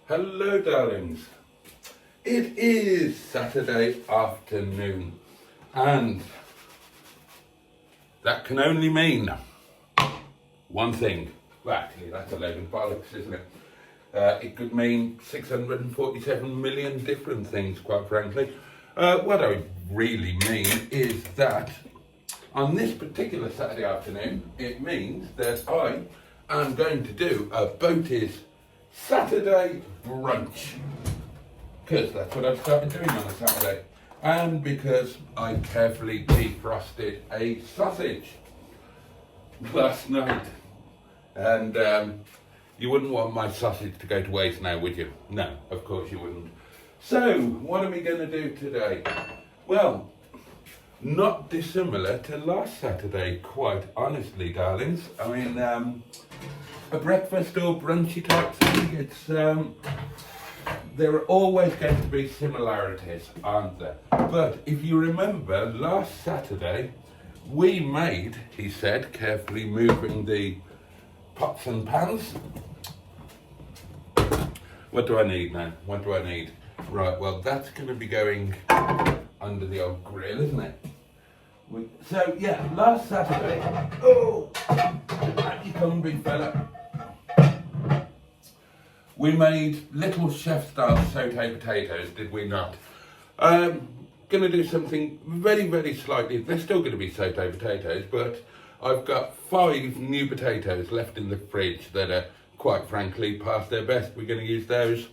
Hello darlings, it is Saturday afternoon and that can only mean one thing. Well actually that's a load of bollocks, isn't it? It could mean 647 million different things, quite frankly. What I really mean is that on this particular Saturday afternoon it means that I am going to do a Boaty's Saturday brunch, because that's what I've started doing on a Saturday, and because I carefully defrosted a sausage last night, and you wouldn't want my sausage to go to waste now, would you? No, of course you wouldn't. So what are we going to do today? Well, not dissimilar to last Saturday, quite honestly, darlings. I mean, a breakfast or brunchy type thing. It's there are always going to be similarities, aren't there? But if you remember, last Saturday we made, he said, carefully moving the pots and pans. What do I need now? What do I need? Right, well that's going to be going under the old grill, isn't it? So yeah, last Saturday, oh, out you come, big fella. We made little chef-style sauté potatoes, did we not? Going to do something very, very slightly. They're still going to be sauté potatoes, but I've got 5 new potatoes left in the fridge that are, quite frankly, past their best. We're going to use those.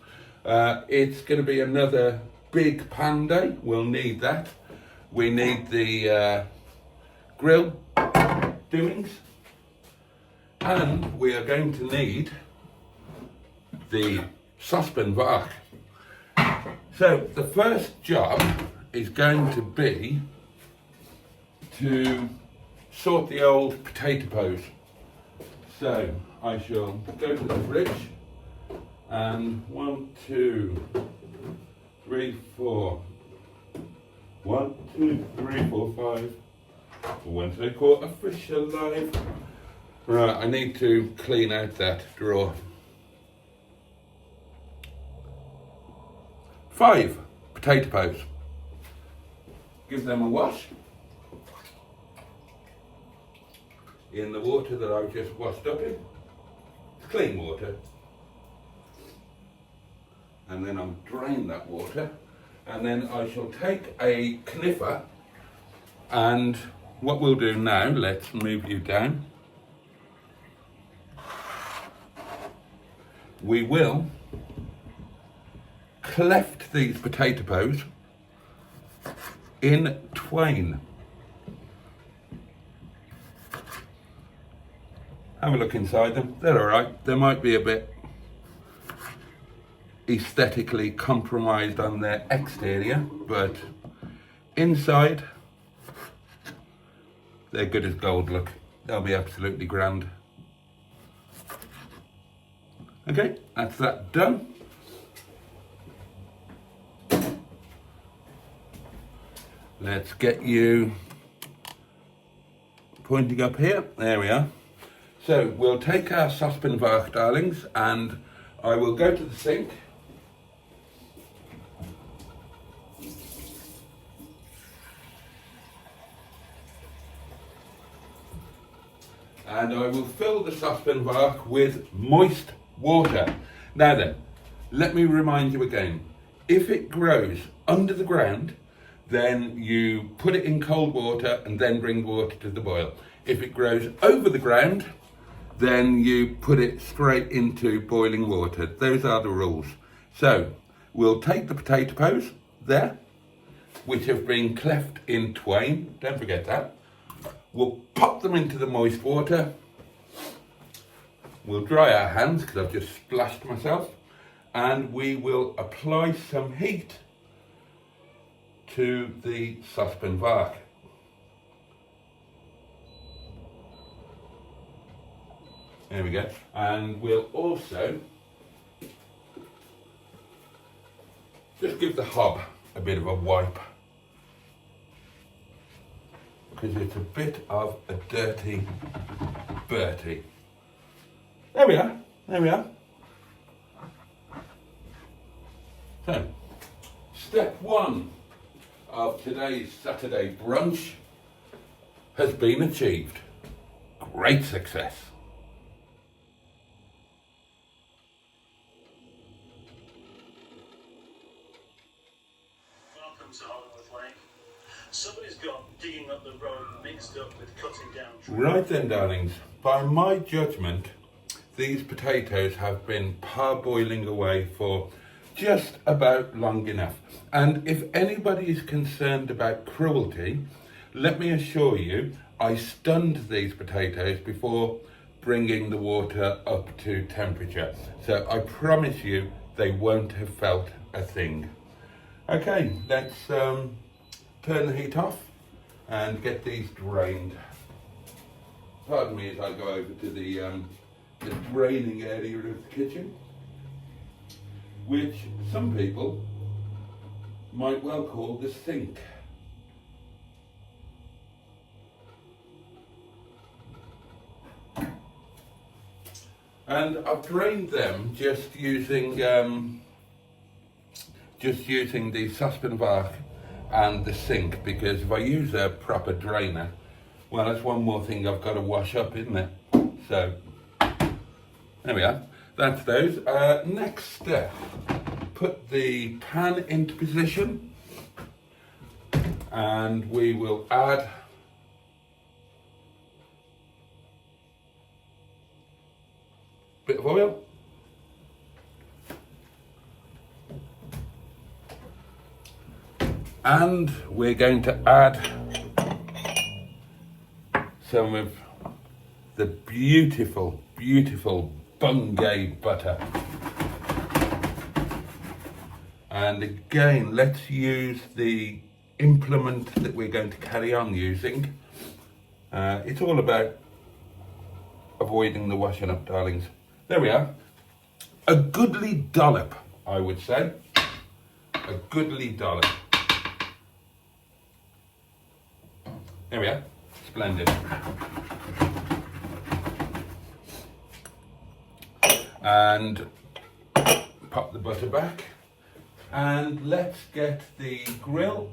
It's going to be another big pan day. We'll need that. We need the grill doings, and we are going to need the saucepan wok. So the first job is going to be to sort the old potato peas. So I shall go to the fridge and 1, 2, 3, 4. 1, 2, 3, 4, 5. 1, 2, quarter fish alive. Right, I need to clean out that drawer. 5 potato peas. Give them a wash in the water that I've just washed up in. It's clean water. And then I'll drain that water. And then I shall take a kniffer, and what we'll do now, let's move you down. We will cleft these potato peas in twain. Have a look inside them. They're all right. They might be a bit aesthetically compromised on their exterior, but inside they're good as gold. Look, they'll be absolutely grand. Okay, that's that done. Let's get you pointing up here. There we are. So we'll take our saucepan wok, darlings, and I will go to the sink. And I will fill the saucepan wok with moist water. Now then, let me remind you again, if it grows under the ground, then you put it in cold water and then bring water to the boil. If it grows over the ground, then you put it straight into boiling water. Those are the rules. So we'll take the potato peas there, which have been cleft in twain, don't forget that. We'll pop them into the moist water. We'll dry our hands because I've just splashed myself, and we will apply some heat to the saucepan wok. There we go. And we'll also just give the hob a bit of a wipe, because it's a bit of a dirty Bertie. There we are, there we are. So, step one of today's Saturday brunch has been achieved. Great success. Welcome to Hollywood Lake. Somebody's got digging up the road mixed up with cutting down trees. Right then, darlings, by my judgment, these potatoes have been parboiling away for just about long enough. And if anybody is concerned about cruelty, let me assure you, I stunned these potatoes before bringing the water up to temperature. So I promise you, they won't have felt a thing. Okay, let's turn the heat off and get these drained. Pardon me as I go over to the draining area of the kitchen, which some people might well call the sink. And I've drained them just using the saucepan bark and the sink, because if I use a proper drainer, well, that's one more thing I've got to wash up, isn't it? So there we are. That's those. Next step, put the pan into position, and we will add a bit of oil. And we're going to add some of the beautiful, beautiful Bungay butter. And again, let's use the implement that we're going to carry on using. It's all about avoiding the washing up, darlings. There we are. A goodly dollop, I would say. A goodly dollop. There we are. Splendid. And pop the butter back, and let's get the grill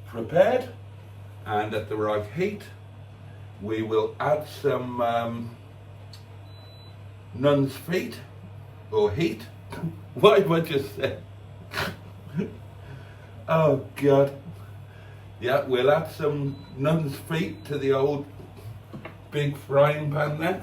prepared and at the right heat. We will add some nun's feet or heat. What have I just said? Oh God. Yeah, we'll add some nun's feet to the old big frying pan there.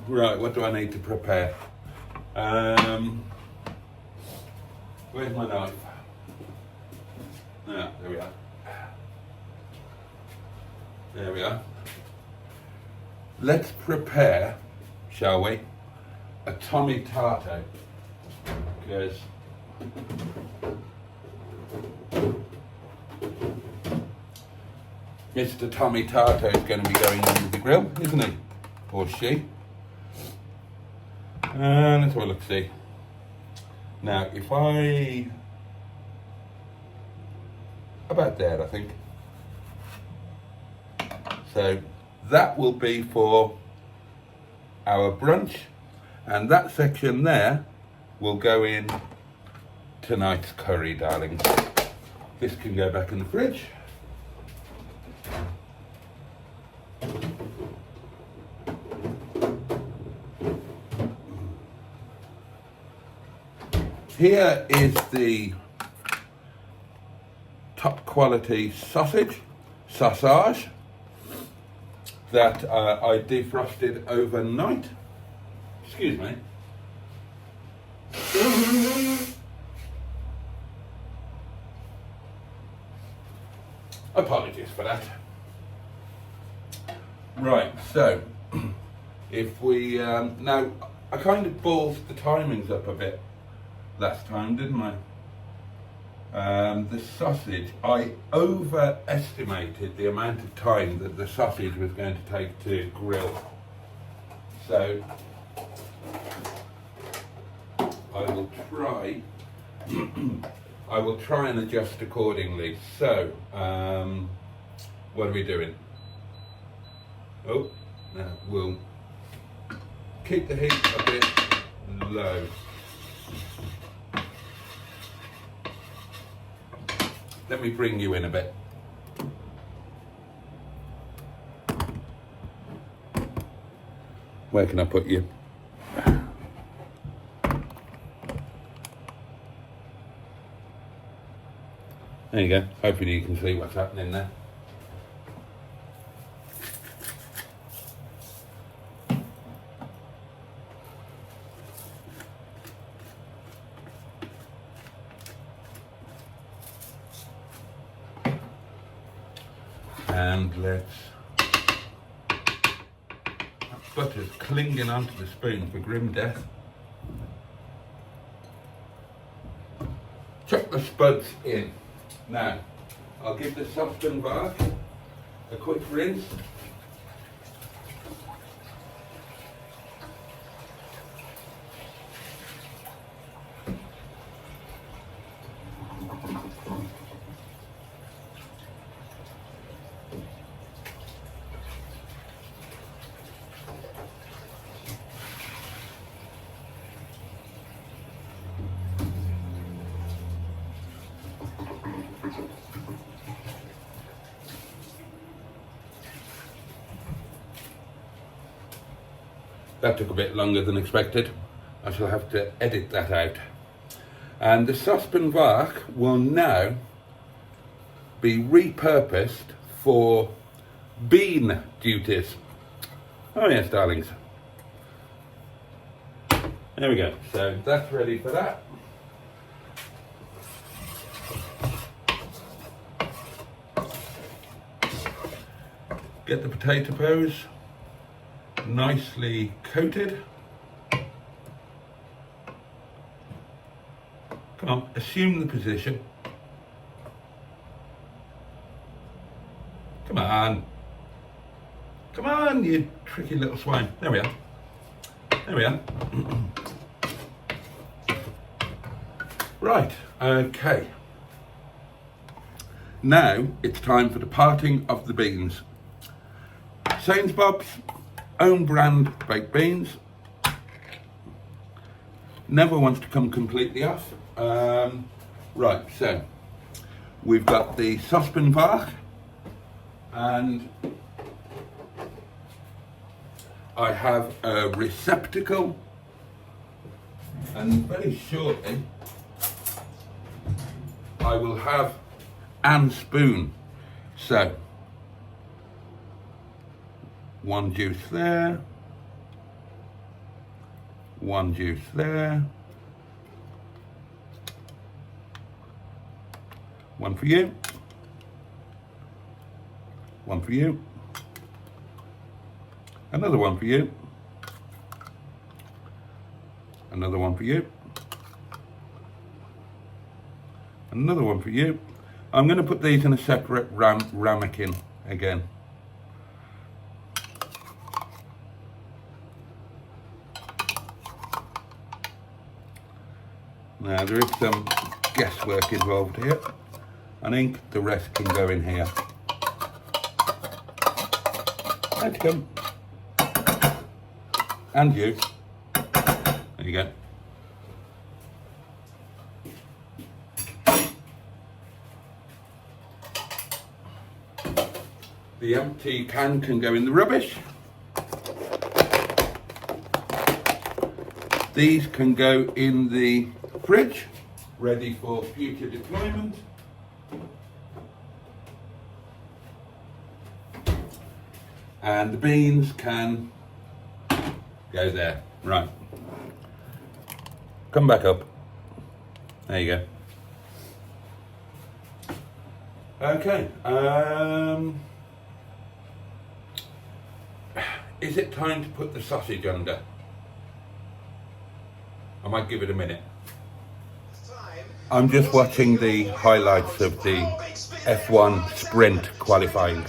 Right, what do I need to prepare? Where's my knife? Ah, there we are. There we are. Let's prepare, shall we, a Tommy Tarto, because Mr. Tommy Tarto is going to be going under the grill, isn't he? Or she. Let's have a look, see. Now, if I... about there, I think. So, that will be for our brunch, and that section there will go in tonight's curry, darlings. This can go back in the fridge. Here is the top quality sausage that I defrosted overnight. Excuse me. Apologies for that. Right, so if we now, I kind of ballsed the timings up a bit last time, didn't I? The sausage, I overestimated the amount of time that the sausage was going to take to grill. So I will try and adjust accordingly. So what are we doing? Oh, now we'll keep the heat a bit low. Let me bring you in a bit. Where can I put you? There you go. Hopefully you can see what's happening there. And let's, that butter's clinging onto the spoon for grim death. Chuck the spuds in. Now, I'll give the saucepan back a quick rinse. That took a bit longer than expected. I shall have to edit that out. And the saucepan wok will now be repurposed for bean duties. Oh yes, darlings. There we go. So that's ready for that. Get the potato peas nicely coated. Come on, assume the position. Come on. Come on, you tricky little swine. There we are. There we are. Right, okay. Now it's time for the parting of the beans. Sains Bob's own brand baked beans. Never wants to come completely off. Right, so we've got the saucepan wok, and I have a receptacle, and very shortly I will have a spoon. So one juice there, one juice there, one for you, one for you, another one for you, another one for you, another one for you. I'm going to put these in a separate ramekin again. Now there is some guesswork involved here. I think the rest can go in here. Let's come. And you. There you go. The empty can go in the rubbish. These can go in the fridge, ready for future deployment. And the beans can go there. Right. Come back up. There you go. Okay. Is it time to put the sausage under? I might give it a minute. I'm just watching the highlights of the F1 sprint qualifying.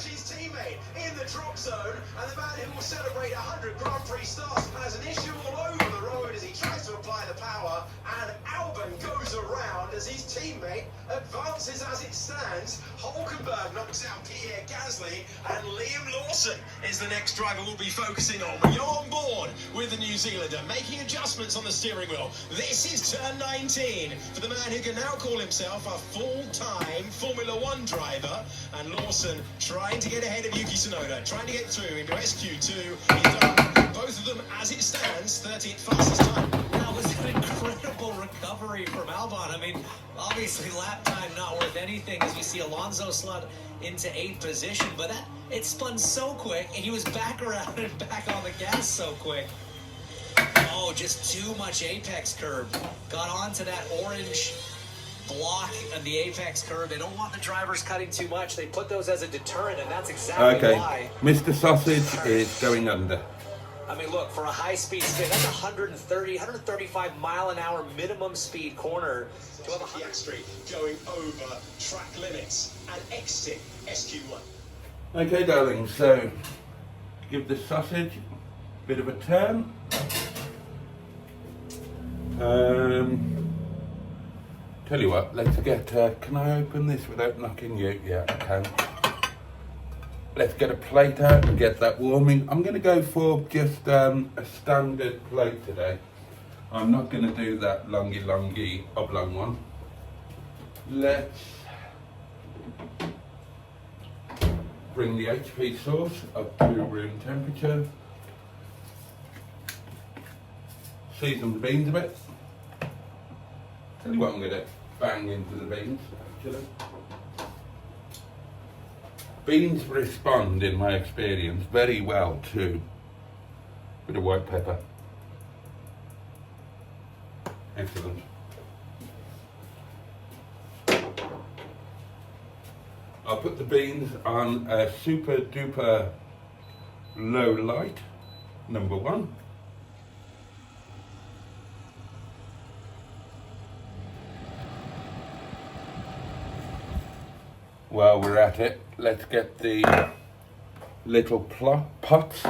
As his teammate advances as it stands, Hulkenberg knocks out Pierre Gasly, and Liam Lawson is the next driver we'll be focusing on. You're on board with the New Zealander, making adjustments on the steering wheel. This is turn 19 for the man who can now call himself a full-time Formula One driver, and Lawson trying to get ahead of Yuki Tsunoda, trying to get through into SQ2. He's done both of them as it stands, 30th fastest time. That was an incredible recovery from Albon. I mean, obviously lap time not worth anything as we see Alonso slot into 8th position, but it spun so quick, and he was back around and back on the gas so quick. Oh, just too much apex curb. Got onto that orange block of the apex curb. They don't want the drivers cutting too much. They put those as a deterrent, and that's exactly why. Mr. Sausage is going under. I mean, look, for a high-speed spin, that's 130, 135 mile an hour minimum speed corner. To have a Piastri going over track limits and exiting SQ1. Okay, darling, so give the sausage a bit of a turn. Tell you what, let's get, can I open this without knocking you? Yeah, I can. Let's get a plate out and get that warming. I'm going to go for just a standard plate today. I'm not going to do that longy oblong one. Let's bring the HP sauce up to room temperature. Season the beans a bit. Tell you what, I'm going to bang into the beans actually. Beans respond, in my experience, very well to a bit of white pepper. Excellent. I'll put the beans on a super duper low light, number 1. While we're at it, let's get the little pots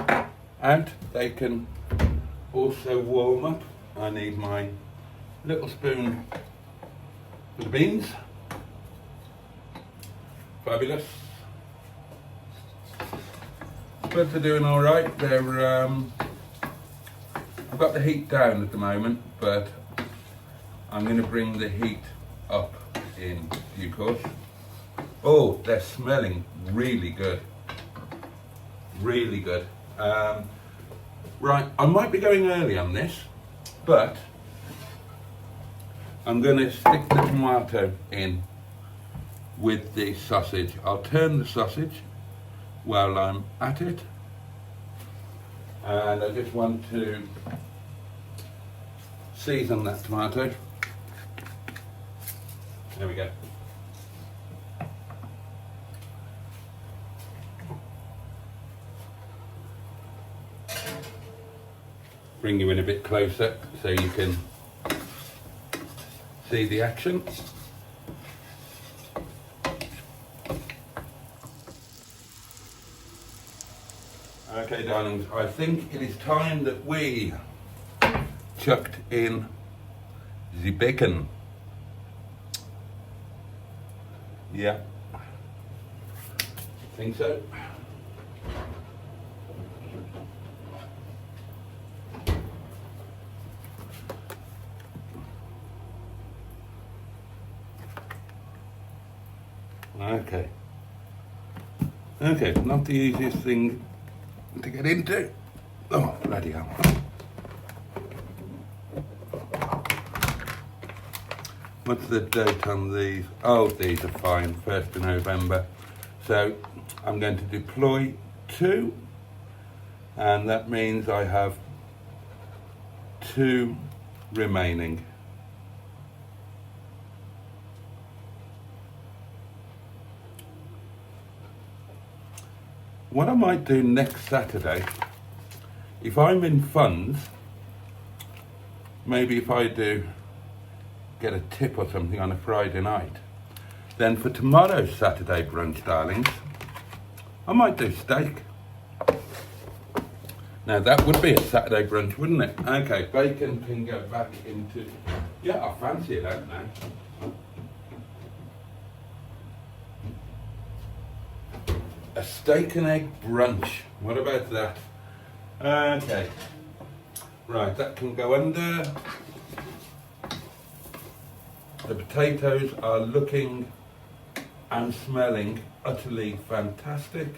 out. They can also warm up. I need my little spoon for the beans. Fabulous. But they're doing all right. They're I've got the heat down at the moment, but I'm going to bring the heat up in due course. Oh, they're smelling really good. Really good. Right, I might be going early on this, but I'm going to stick the tomato in with the sausage. I'll turn the sausage while I'm at it. And I just want to season that tomato. There we go. Bring you in a bit closer so you can see the action. Okay, darlings, I think it is time that we chucked in the bacon. Yeah, I think so. Okay, not the easiest thing to get into. Oh, bloody hell. What's the date on these? Oh, these are fine, 1st of November. So I'm going to deploy 2, and that means I have 2 remaining. What I might do next Saturday, if I'm in funds, maybe if I do get a tip or something on a Friday night, then for tomorrow's Saturday brunch, darlings, I might do steak. Now that would be a Saturday brunch, wouldn't it? Okay, bacon can go back into, yeah, I fancy it out now. A steak and egg brunch. What about that? Okay. Right, that can go under. The potatoes are looking and smelling utterly fantastic.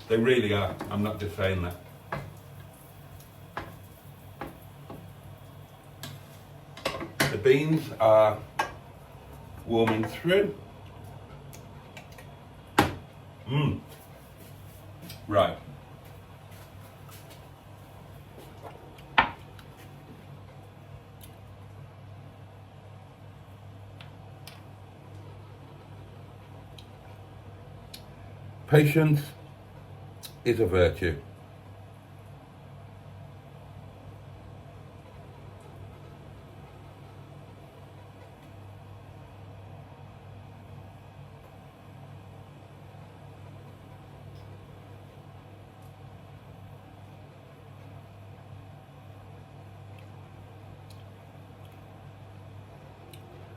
They really are. I'm not just saying that. The beans are warming through. Right. Patience is a virtue.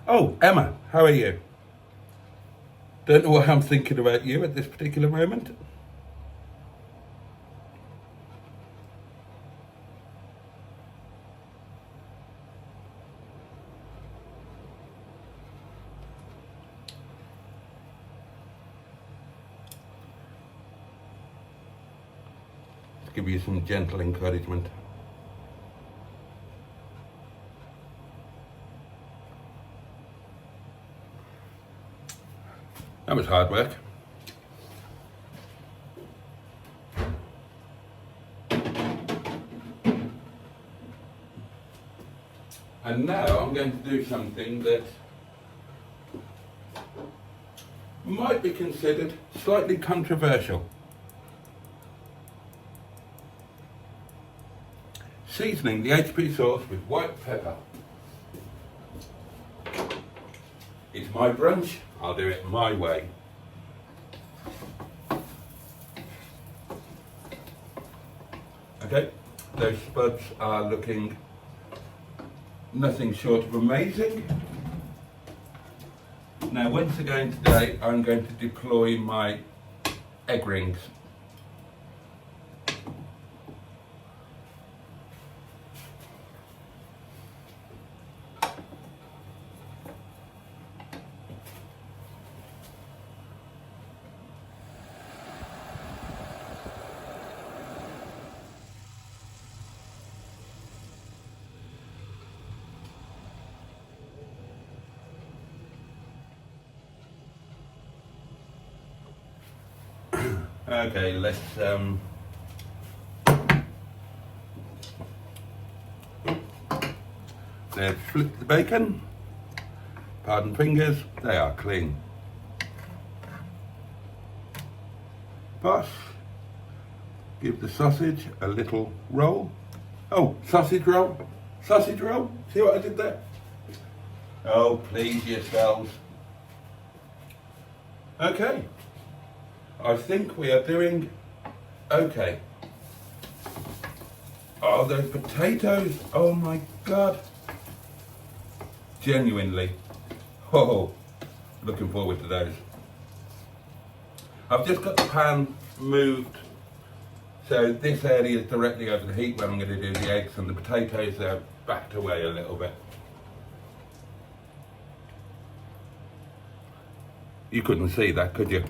Oh, Emma, how are you? Don't know what I'm thinking about you at this particular moment. Let's give you some gentle encouragement. That was hard work. And now I'm going to do something that might be considered slightly controversial. Seasoning the HP sauce with white pepper. It's my brunch, I'll do it my way. Okay, those spuds are looking nothing short of amazing. Now once again today I'm going to deploy my egg rings. Okay, let's flip the bacon. Pardon fingers, they are clean. Boss, give the sausage a little roll. Oh, sausage roll, sausage roll. See what I did there? Oh, please yourselves. Okay. I think we are doing okay. Oh, those potatoes, oh my God. Genuinely, oh, looking forward to those. I've just got the pan moved, so this area is directly over the heat when I'm going to do the eggs, and the potatoes are backed away a little bit. You couldn't see that, could you?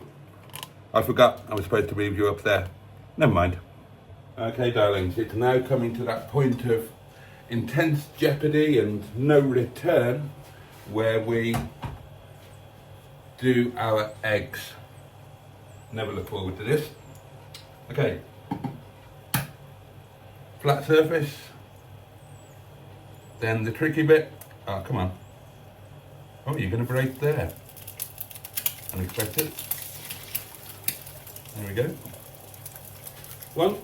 I forgot I was supposed to move you up there. Never mind. Okay, darlings, it's now coming to that point of intense jeopardy and no return where we do our eggs. Never look forward to this. Okay. Flat surface. Then the tricky bit. Oh, come on. Oh, you're going to break there. Unexpected. There we go. One.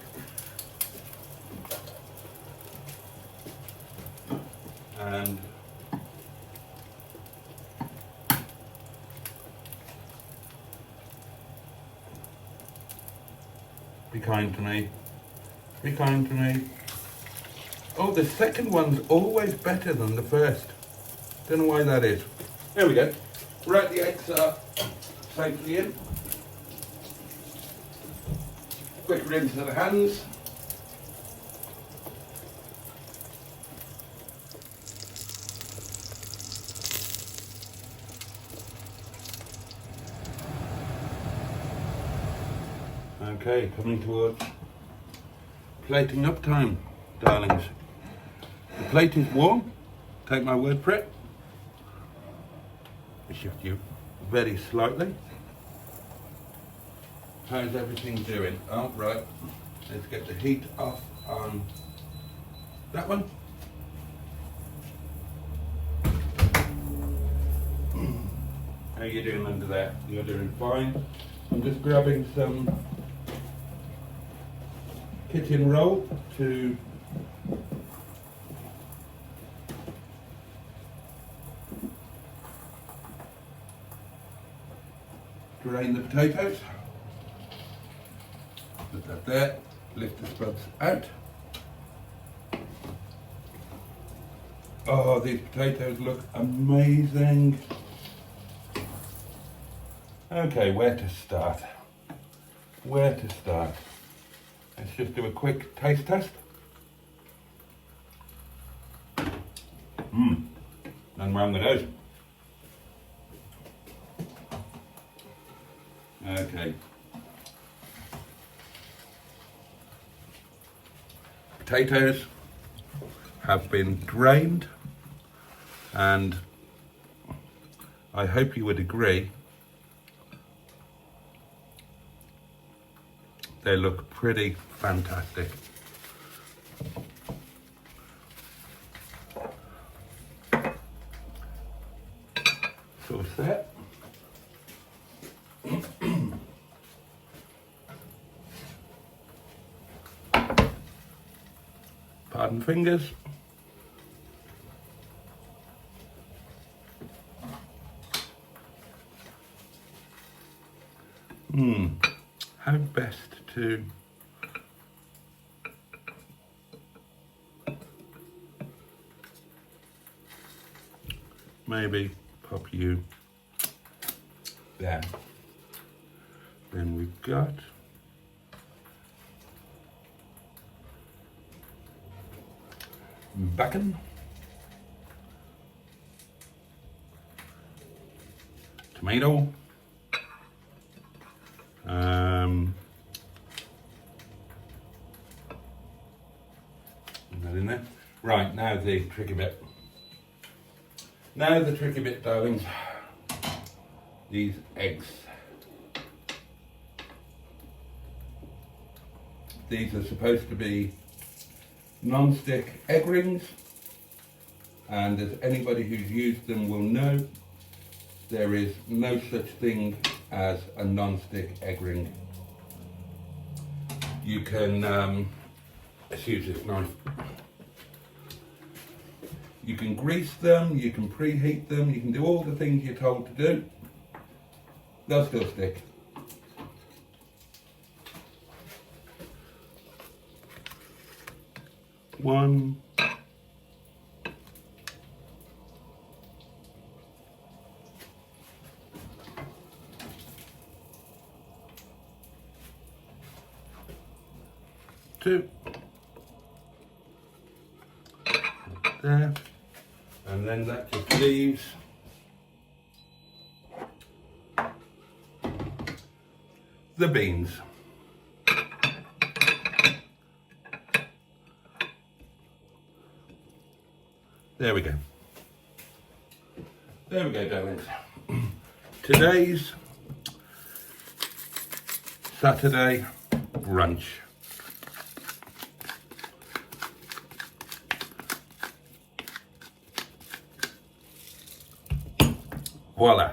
And be kind to me. Be kind to me. Oh, the second one's always better than the first. Don't know why that is. There we go. Right, the eggs are safely in. quick rinse of the hands. Okay, coming towards plating up time, darlings. The plate is warm, take my word for it. I shift you very slightly. How's everything doing? Oh, right. Let's get the heat off on that one. How are you doing under there? You're doing fine. I'm just grabbing some kitchen roll to drain the potatoes. Put that there, lift the spuds out. Oh, these potatoes look amazing. Okay, where to start? Where to start? Let's just do a quick taste test. Nothing wrong with those. Okay. Potatoes have been drained, and I hope you would agree they look pretty fantastic. Sauce there. Pardon fingers. How best to maybe pop you there. Then we've got bacon, tomato, that in there. Right, now the tricky bit. Now the tricky bit, darlings. These eggs. These are supposed to be non-stick egg rings, and as anybody who's used them will know, there is no such thing as a non-stick egg ring. You can, let's use this knife. You can grease them, you can preheat them, you can do all the things you're told to do. They'll still stick. One. Two. There. And then that just leaves the beans. There we go. There we go, darlings. Today's Saturday brunch. Voila.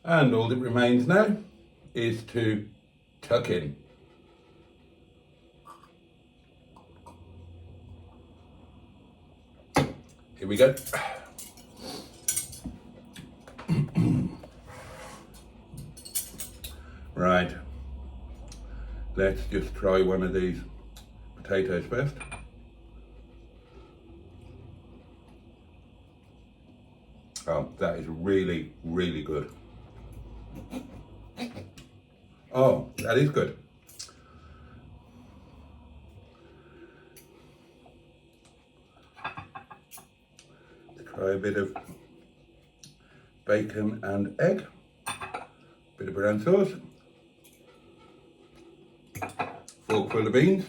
And all that remains now is to tuck in. Here we go. Right. Let's just try one of these potatoes first. Oh, that is really, really good. Oh, that is good. Try a bit of bacon and egg, bit of brown sauce, forkful of beans.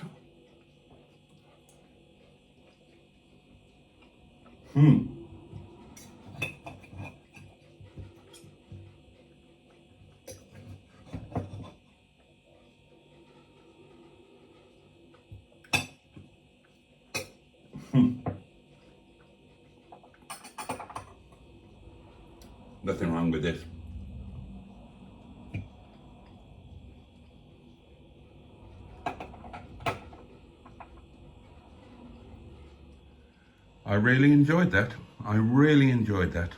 Nothing wrong with this. I really enjoyed that. I really enjoyed that.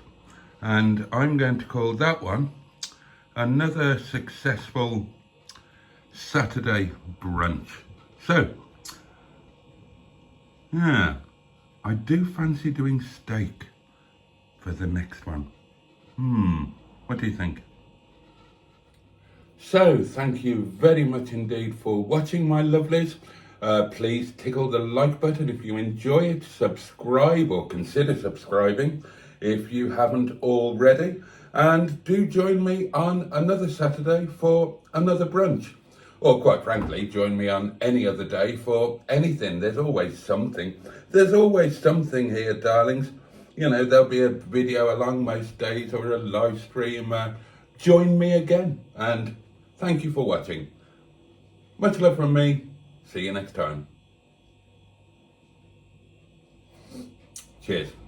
And I'm going to call that one another successful Saturday brunch. So, yeah, I do fancy doing steak for the next one. What do you think? So, thank you very much indeed for watching, my lovelies. Please tickle the like button if you enjoy it. Subscribe or consider subscribing if you haven't already. And do join me on another Saturday for another brunch. Or quite frankly, join me on any other day for anything. There's always something. There's always something here, darlings. You know, there'll be a video along most days or a live stream. Join me again. And thank you for watching. Much love from me. See you next time. Cheers.